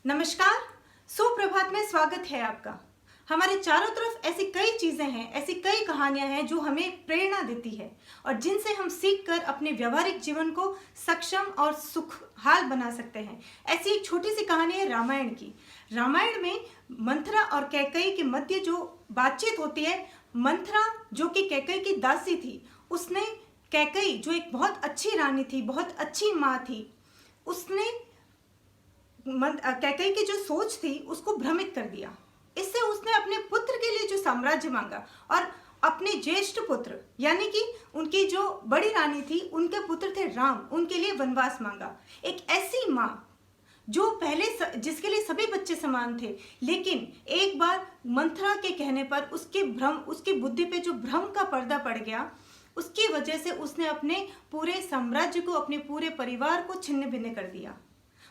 नमस्कार, सुप्रभात में स्वागत है आपका। हमारे चारों तरफ ऐसी कई चीजें हैं, ऐसी कई कहानियां हैं जो हमें प्रेरणा देती है और जिनसे हम सीखकर अपने व्यवहारिक जीवन को सक्षम और सुखहाल बना सकते हैं। ऐसी एक छोटी सी कहानी है रामायण की। रामायण में मंथरा और कैकेयी के मध्य जो बातचीत होती है, मंथरा जो कि कैकेयी की दासी थी, उसने कैकेयी जो एक बहुत अच्छी रानी थी, बहुत अच्छी माँ थी, उसने कैकेयी की जो सोच थी उसको भ्रमित कर दिया। इससे उसने अपने पुत्र के लिए जो साम्राज्य मांगा और अपने ज्येष्ठ पुत्र यानी कि उनकी जो बड़ी रानी थी, उनके पुत्र थे राम, उनके लिए वनवास मांगा। एक ऐसी माँ जो पहले जिसके लिए सभी बच्चे समान थे, लेकिन एक बार मंथरा के कहने पर उसकी बुद्धि पे जो भ्रम का पर्दा पड़ गया, उसकी वजह से उसने अपने पूरे साम्राज्य को, अपने पूरे परिवार को छिन्न भिन्न कर दिया।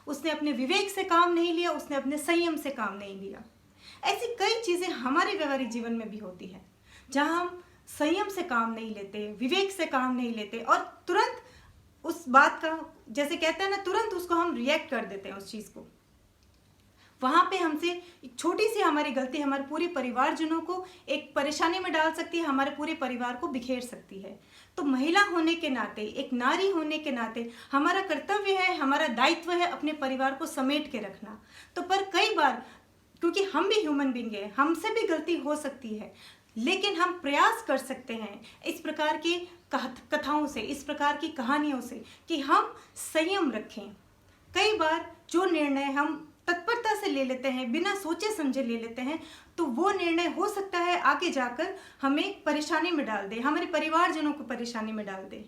उसने अपने विवेक से काम नहीं लिया, उसने अपने संयम से काम नहीं लिया। ऐसी कई चीजें हमारे व्यवहारिक जीवन में भी होती है जहां हम संयम से काम नहीं लेते, विवेक से काम नहीं लेते और तुरंत उस बात का, जैसे कहते हैं ना, तुरंत उसको हम रिएक्ट कर देते हैं उस चीज को। वहां पे हमसे एक छोटी सी हमारी गलती हमारे पूरे परिवारजनों को एक परेशानी में डाल सकती है, हमारे पूरे परिवार को बिखेर सकती है। तो महिला होने के नाते, एक नारी होने के नाते हमारा कर्तव्य है, हमारा दायित्व है अपने परिवार को समेट के रखना। तो पर कई बार, क्योंकि हम भी ह्यूमन बीइंग है, हमसे भी गलती हो सकती है, लेकिन हम प्रयास कर सकते हैं इस प्रकार की कथाओं से, इस प्रकार की कहानियों से, कि हम संयम रखें। कई बार जो निर्णय हम तत्परता से ले लेते हैं, बिना सोचे समझे ले लेते हैं, तो वो निर्णय हो सकता है आगे जाकर हमें परेशानी में डाल दे, हमारे परिवारजनों को परेशानी में डाल दे।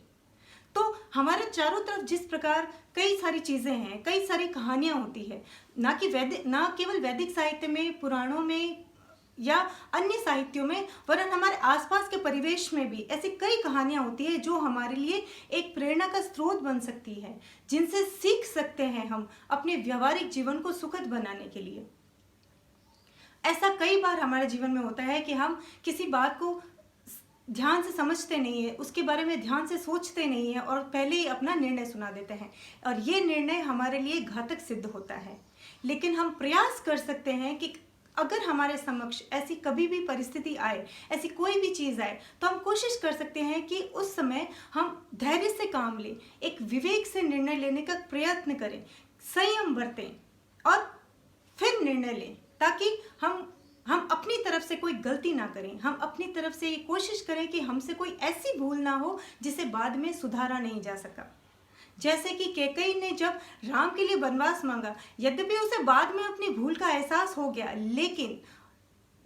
तो हमारे चारों तरफ जिस प्रकार कई सारी चीजें हैं, कई सारी कहानियां होती है, ना केवल वैदिक साहित्य में, पुराणों में या अन्य साहित्यों में, वरन हमारे आसपास के परिवेश में भी ऐसी कई कहानियां होती है जो हमारे लिए एक प्रेरणा का स्रोत बन सकती है, जिनसे सीख सकते हैं हम अपने व्यवहारिक जीवन को सुखद बनाने के लिए। ऐसा कई बार हमारे जीवन में होता है कि हम किसी बात को ध्यान से समझते नहीं है, उसके बारे में ध्यान से सोचते नहीं है और पहले ही अपना निर्णय सुना देते हैं और ये निर्णय हमारे लिए घातक सिद्ध होता है। लेकिन हम प्रयास कर सकते हैं कि अगर हमारे समक्ष ऐसी कभी भी परिस्थिति आए, ऐसी कोई भी चीज़ आए, तो हम कोशिश कर सकते हैं कि उस समय हम धैर्य से काम लें, एक विवेक से निर्णय लेने का प्रयत्न करें, संयम बरतें और फिर निर्णय लें, ताकि हम अपनी तरफ से कोई गलती ना करें। हम अपनी तरफ से ये कोशिश करें कि हमसे कोई ऐसी भूल ना हो जिसे बाद में सुधारा नहीं जा सका। जैसे कि कैकेयी ने जब राम के लिए वनवास मांगा, यद्यपि उसे बाद में अपनी भूल का एहसास हो गया, लेकिन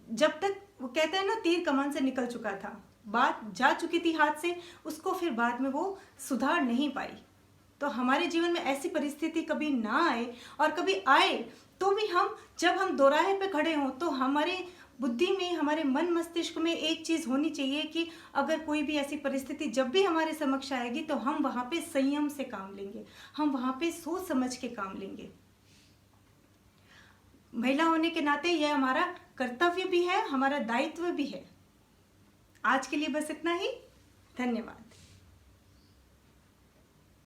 जब तक, वो कहते हैं ना, तीर कमान से निकल चुका था, बात जा चुकी थी हाथ से, उसको फिर बाद में वो सुधार नहीं पाई। तो हमारे जीवन में ऐसी परिस्थिति कभी ना आए, और कभी आए तो भी जब हम दोराहे पे खड़े हों, तो हमारे बुद्धि में, हमारे मन मस्तिष्क में एक चीज होनी चाहिए कि अगर कोई भी ऐसी परिस्थिति जब भी हमारे समक्ष आएगी, तो हम वहां पे संयम से काम लेंगे, हम वहां पे सोच समझ के काम लेंगे। महिला होने के नाते यह हमारा कर्तव्य भी है, हमारा दायित्व भी है। आज के लिए बस इतना ही। धन्यवाद।